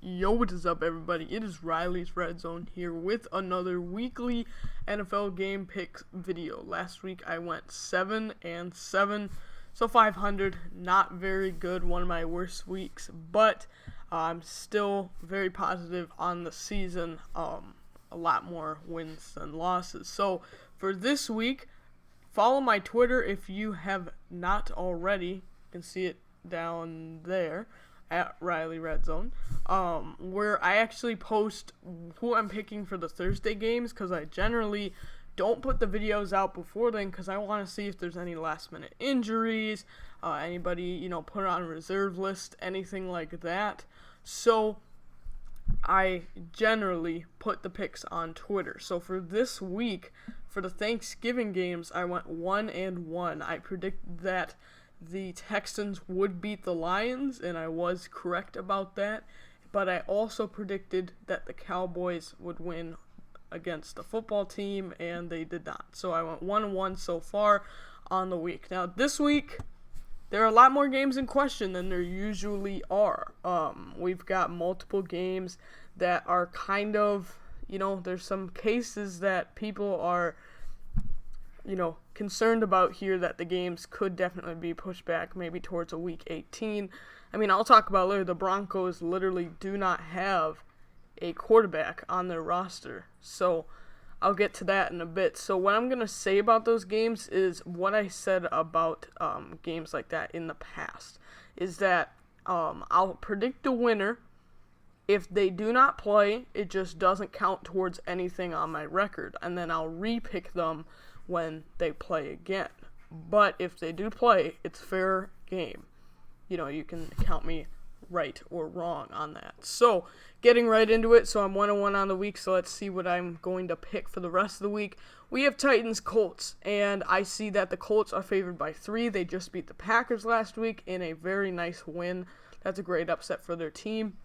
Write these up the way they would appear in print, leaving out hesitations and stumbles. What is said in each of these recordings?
Yo, what is up, everybody? It is Riley's Redzone here with another weekly NFL game picks video. Last week I went 7-7, so 500. Not very good, one of my worst weeks, but I'm still very positive on the season. A lot more wins than losses. So for this week, follow my Twitter if you have not already. You can see it down there at Riley Redzone, where I actually post who I'm picking for the Thursday games, because I generally don't put the videos out before then, because I want to see if there's any last minute injuries, anybody, put on a reserve list, anything like that. So I generally put the picks on Twitter. So for this week, for the Thanksgiving games, I went 1-1. I predicted that the Texans would beat the Lions, and I was correct about that. But I also predicted that the Cowboys would win against the football team, and they did not. So I went 1-1 so far on the week. Now, this week, there are a lot more games in question than there usually are. We've got multiple games that are kind of, there's some cases that people are concerned about here, that the games could definitely be pushed back maybe towards a week 18. I mean, I'll talk about later, the Broncos literally do not have a quarterback on their roster. So I'll get to that in a bit. So what I'm going to say about those games is what I said about games like that in the past, is that I'll predict the winner. If they do not play, it just doesn't count towards anything on my record, and then I'll re-pick them when they play again. But if they do play, it's fair game. You can count me right or wrong on that. So, getting right into it. So I'm 1-1 on the week, so let's see what I'm going to pick for the rest of the week. We have Titans-Colts, and I see that the Colts are favored by 3. They just beat the Packers last week in a very nice win. That's a great upset for their team.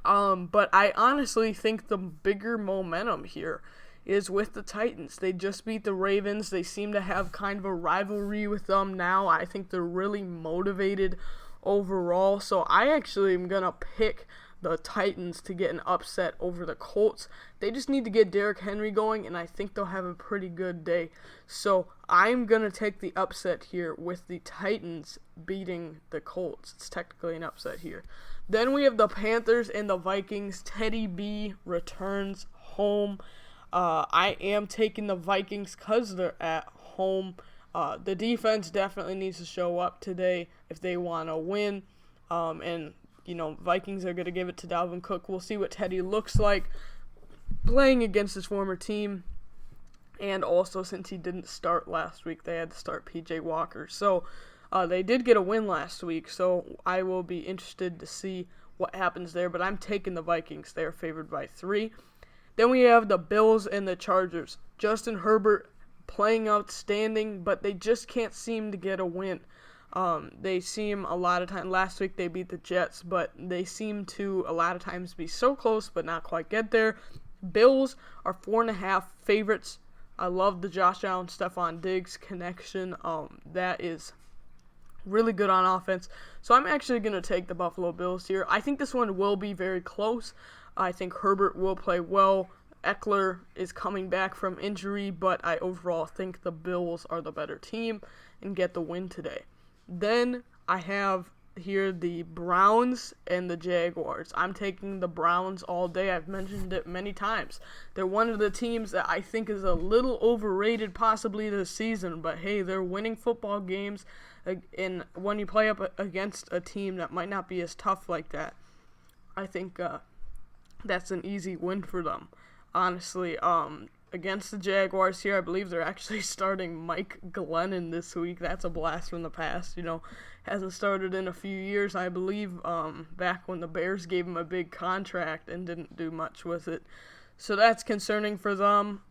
But I honestly think the bigger momentum here is with the Titans. They just beat the Ravens. They seem to have kind of a rivalry with them now. I think they're really motivated overall. So I actually am going to pick the Titans to get an upset over the Colts. They just need to get Derrick Henry going, and I think they'll have a pretty good day. So I'm going to take the upset here with the Titans beating the Colts. It's technically an upset here. Then we have the Panthers and the Vikings. Teddy B returns home. I am taking the Vikings because they're at home. The defense definitely needs to show up today if they want to win. Vikings are going to give it to Dalvin Cook. We'll see what Teddy looks like playing against his former team. And also, since he didn't start last week, they had to start P.J. Walker. So they did get a win last week, so I will be interested to see what happens there. But I'm taking the Vikings. They are favored by 3. Then we have the Bills and the Chargers. Justin Herbert playing outstanding, but they just can't seem to get a win. They seem a lot of times, last week they beat the Jets, but they seem to a lot of times be so close but not quite get there. Bills are 4.5 favorites. I love the Josh Allen, Stephon Diggs connection. That is really good on offense. So I'm actually going to take the Buffalo Bills here. I think this one will be very close. I think Herbert will play well. Eckler is coming back from injury, but I overall think the Bills are the better team and get the win today. Then I have here the Browns and the Jaguars. I'm taking the Browns all day. I've mentioned it many times. They're one of the teams that I think is a little overrated possibly this season, but hey, they're winning football games, and when you play up against a team that might not be as tough like that, I think that's an easy win for them. Honestly, against the Jaguars here, I believe they're actually starting Mike Glennon this week. That's a blast from the past. Hasn't started in a few years, I believe, back when the Bears gave him a big contract and didn't do much with it. So that's concerning for them.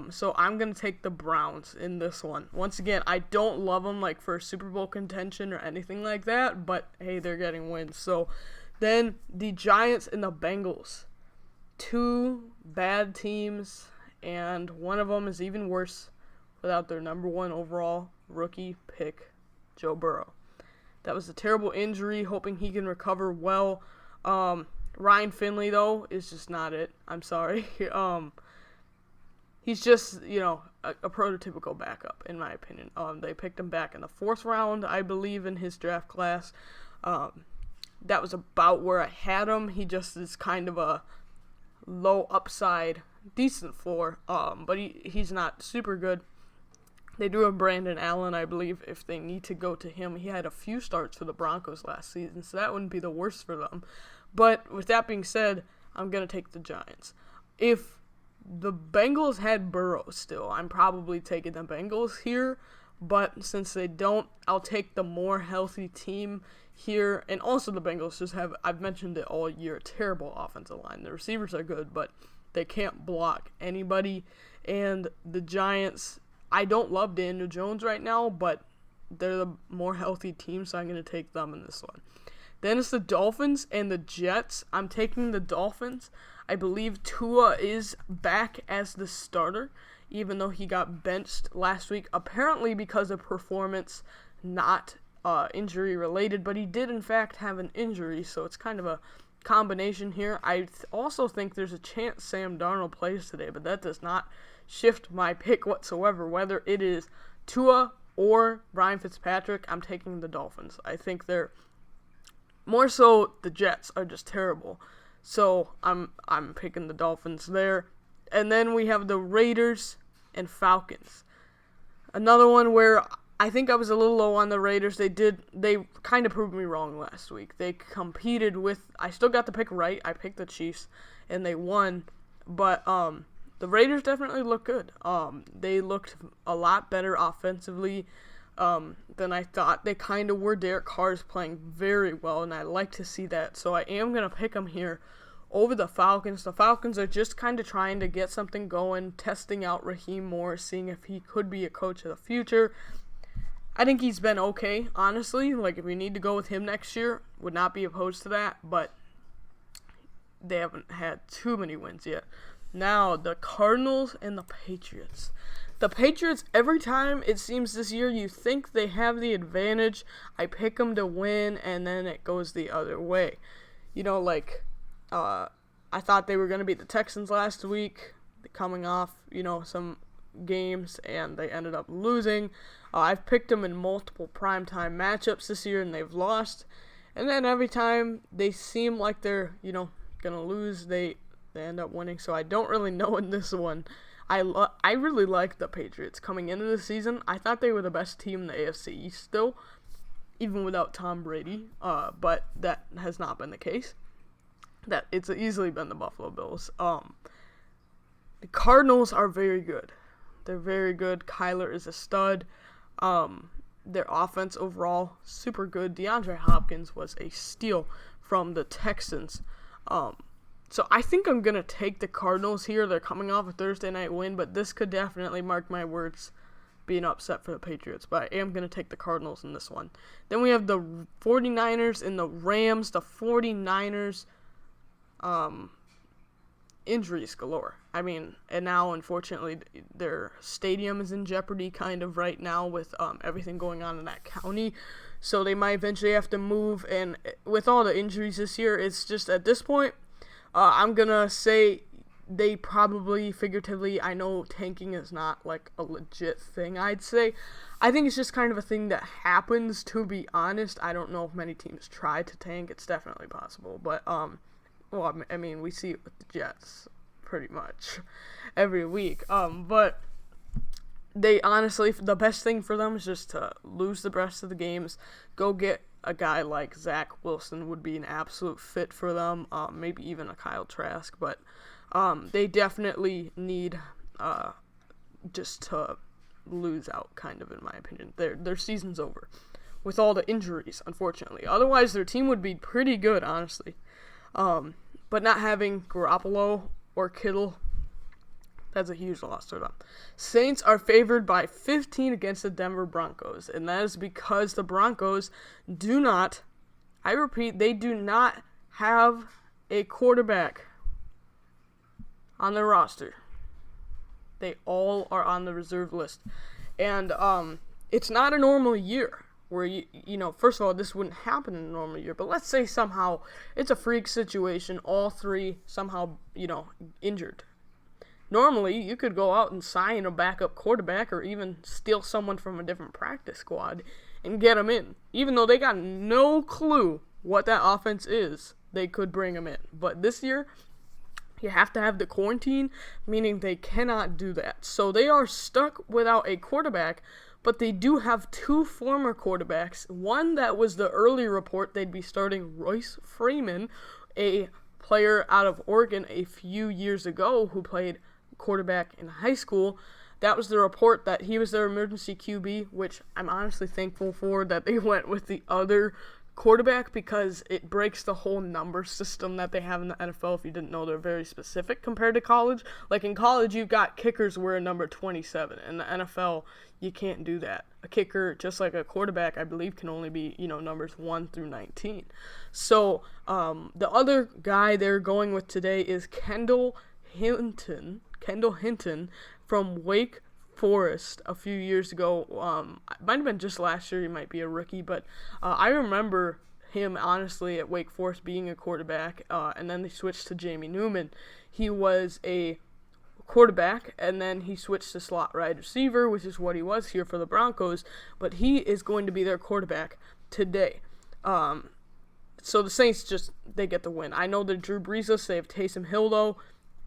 So I'm going to take the Browns in this one. Once again, I don't love them for Super Bowl contention or anything like that, but hey, they're getting wins. So then the Giants and the Bengals. 2 bad teams, and one of them is even worse without their number 1 overall rookie pick, Joe Burrow. That was a terrible injury, hoping he can recover well. Ryan Finley, though, is just not it. I'm sorry. He's just, a prototypical backup, in my opinion. They picked him back in the 4th round, I believe, in his draft class. That was about where I had him. He just is kind of a low upside, decent floor, but he's not super good. They do have Brandon Allen, I believe, if they need to go to him. He had a few starts for the Broncos last season, so that wouldn't be the worst for them. But with that being said, I'm going to take the Giants. If the Bengals had Burrow still, I'm probably taking the Bengals here. But since they don't, I'll take the more healthy team here. And also the Bengals just have, I've mentioned it all year, a terrible offensive line. The receivers are good, but they can't block anybody. And the Giants, I don't love Daniel Jones right now, but they're the more healthy team, so I'm going to take them in this one. Then it's the Dolphins and the Jets. I'm taking the Dolphins. I believe Tua is back as the starter, even though he got benched last week, apparently because of performance, not injury related, but he did in fact have an injury, so it's kind of a combination here. I also think there's a chance Sam Darnold plays today, but that does not shift my pick whatsoever. Whether it is Tua or Ryan Fitzpatrick, I'm taking the Dolphins. I think they're more so the Jets are just terrible. So I'm picking the Dolphins there. And then we have the Raiders and Falcons. Another one where I think I was a little low on the Raiders. They kind of proved me wrong last week. They competed with, I still got the pick right. I picked the Chiefs and they won. But the Raiders definitely look good. They looked a lot better offensively than I thought. They kind of were. Derek Carr's playing very well, and I like to see that. So I am going to pick them here over the Falcons. The Falcons are just kind of trying to get something going, testing out Raheem Morris, seeing if he could be a coach of the future. I think he's been okay, honestly. Like, if we need to go with him next year, would not be opposed to that, but they haven't had too many wins yet. Now, the Cardinals and the Patriots. The Patriots, every time it seems this year, you think they have the advantage. I pick them to win, and then it goes the other way. I thought they were going to beat the Texans last week, coming off, some games, and they ended up losing. I've picked them in multiple primetime matchups this year, and they've lost. And then every time they seem like they're, going to lose, they end up winning. So I don't really know in this one. I really like the Patriots coming into the season. I thought they were the best team in the AFC East still, even without Tom Brady. But that has not been the case. That it's easily been the Buffalo Bills. The Cardinals are very good. They're very good. Kyler is a stud. Their offense overall, super good. DeAndre Hopkins was a steal from the Texans. So I think I'm going to take the Cardinals here. They're coming off a Thursday night win, but this could definitely mark my words being upset for the Patriots. But I am going to take the Cardinals in this one. Then we have the 49ers and the Rams. The 49ers, injuries galore. I mean, and now, unfortunately, their stadium is in jeopardy kind of right now with everything going on in that county. So they might eventually have to move. And with all the injuries this year, it's just at this point, I'm going to say they probably, figuratively, I know tanking is not like a legit thing, I'd say. I think it's just kind of a thing that happens, to be honest. I don't know if many teams try to tank. It's definitely possible. But, I mean, we see it with the Jets pretty much every week. But they honestly, the best thing for them is just to lose the rest of the games, go get a guy like Zach Wilson would be an absolute fit for them, maybe even a Kyle Trask, but they definitely need just to lose out, kind of, in my opinion. Their season's over with all the injuries, unfortunately. Otherwise, their team would be pretty good, honestly. But not having Garoppolo or Kittle, that's a huge loss to them. Saints are favored by 15 against the Denver Broncos, and that is because the Broncos do not, I repeat, they do not have a quarterback on their roster. They all are on the reserve list. And it's not a normal year. where, first of all, this wouldn't happen in a normal year, but let's say somehow it's a freak situation, all three somehow, injured. Normally, you could go out and sign a backup quarterback or even steal someone from a different practice squad and get them in. Even though they got no clue what that offense is, they could bring them in. But this year, you have to have the quarantine, meaning they cannot do that. So they are stuck without a quarterback, but they do have two former quarterbacks. One that was the early report they'd be starting Royce Freeman, a player out of Oregon a few years ago who played quarterback in high school. That was the report that he was their emergency QB, which I'm honestly thankful for that they went with the other quarterback because it breaks the whole number system that they have in the NFL. If you didn't know, they're very specific compared to college. Like in college, you've got kickers wearing number 27. In the NFL, you can't do that. A kicker, just like a quarterback, I believe, can only be, numbers 1 through 19. So the other guy they're going with today is Kendall Hinton from Wake Forest a few years ago. It might have been just last year. He might be a rookie, but I remember him honestly at Wake Forest being a quarterback, and then they switched to Jamie Newman. He was a quarterback, and then he switched to slot wide receiver, which is what he was here for the Broncos, but he is going to be their quarterback today. So the Saints they get the win. I know they're Drew Breesless. They have Taysom Hill, though.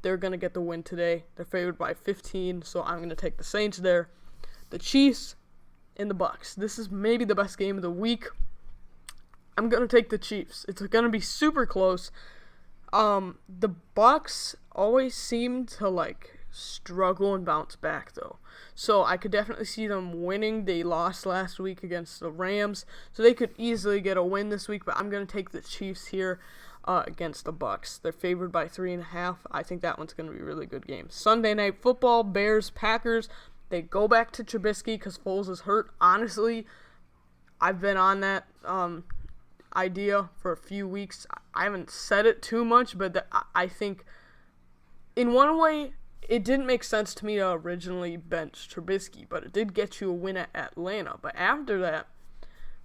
They're going to get the win today. They're favored by 15, so I'm going to take the Saints there. The Chiefs and the Bucks. This is maybe the best game of the week. I'm going to take the Chiefs. It's going to be super close. The Bucks always seem to, struggle and bounce back, though. So I could definitely see them winning. They lost last week against the Rams, so they could easily get a win this week, but I'm going to take the Chiefs here. Against the Bucks. They're favored by 3.5. I think that one's going to be a really good game. Sunday Night Football, Bears, Packers. They go back to Trubisky because Foles is hurt. Honestly, I've been on that idea for a few weeks. I haven't said it too much, but I think in one way, it didn't make sense to me to originally bench Trubisky, but it did get you a win at Atlanta. But after that,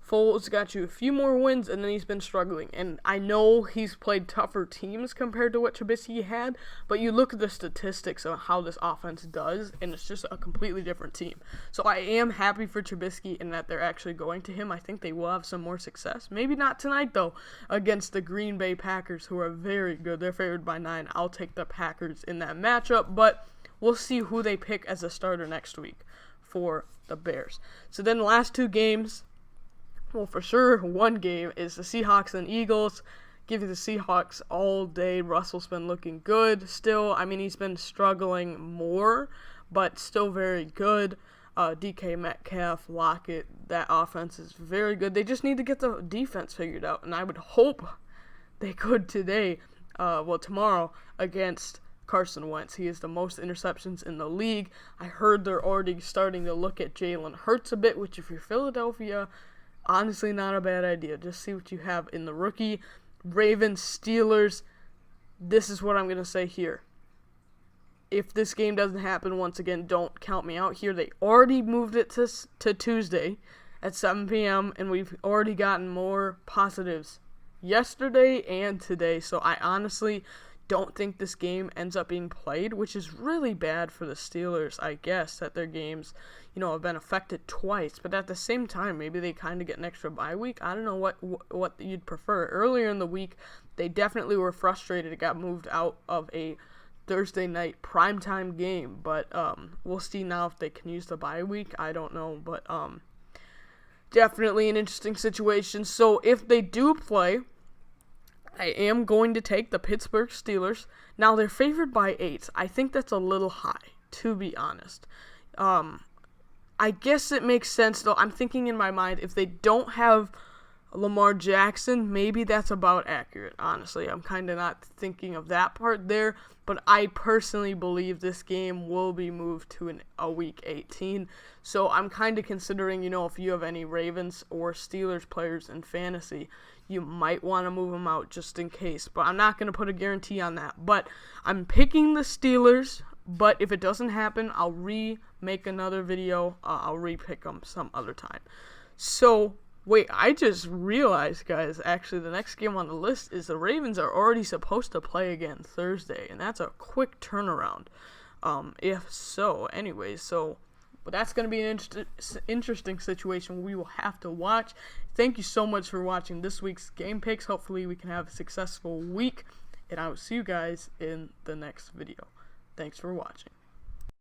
Foles got you a few more wins, and then he's been struggling. And I know he's played tougher teams compared to what Trubisky had, but you look at the statistics of how this offense does, and it's just a completely different team. So I am happy for Trubisky in that they're actually going to him. I think they will have some more success. Maybe not tonight, though, against the Green Bay Packers, who are very good. They're favored by 9. I'll take the Packers in that matchup, but we'll see who they pick as a starter next week for the Bears. So then the last two games. Well, for sure, one game is the Seahawks and Eagles. Give you the Seahawks all day. Russell's been looking good still. I mean, he's been struggling more, but still very good. DK Metcalf, Lockett, that offense is very good. They just need to get the defense figured out, and I would hope they could tomorrow against Carson Wentz. He has the most interceptions in the league. I heard they're already starting to look at Jalen Hurts a bit, which if you're Philadelphia, honestly, not a bad idea. Just see what you have in the rookie. Ravens, Steelers. This is what I'm going to say here. If this game doesn't happen, once again, don't count me out here. They already moved it to Tuesday at 7 p.m., and we've already gotten more positives yesterday and today. So I honestly don't think this game ends up being played, which is really bad for the Steelers, I guess, that their games, have been affected twice. But at the same time, maybe they kind of get an extra bye week. I don't know what you'd prefer. Earlier in the week, they definitely were frustrated. It got moved out of a Thursday night primetime game. But we'll see now if they can use the bye week. I don't know. But definitely an interesting situation. So if they do play, I am going to take the Pittsburgh Steelers. Now, they're favored by 8. I think that's a little high, to be honest. I guess it makes sense, though. I'm thinking in my mind, if they don't have Lamar Jackson, maybe that's about accurate, honestly. I'm kind of not thinking of that part there, but I personally believe this game will be moved to a Week 18. So I'm kind of considering, if you have any Ravens or Steelers players in fantasy, you might want to move them out just in case. But I'm not going to put a guarantee on that. But I'm picking the Steelers. But if it doesn't happen, I'll remake another video. I'll re-pick them some other time. So Wait, I just realized, guys, actually the next game on the list is the Ravens are already supposed to play again Thursday, and that's a quick turnaround. If so, anyways, but that's going to be an interesting situation we will have to watch. Thank you so much for watching this week's Game Picks. Hopefully we can have a successful week, and I will see you guys in the next video. Thanks for watching.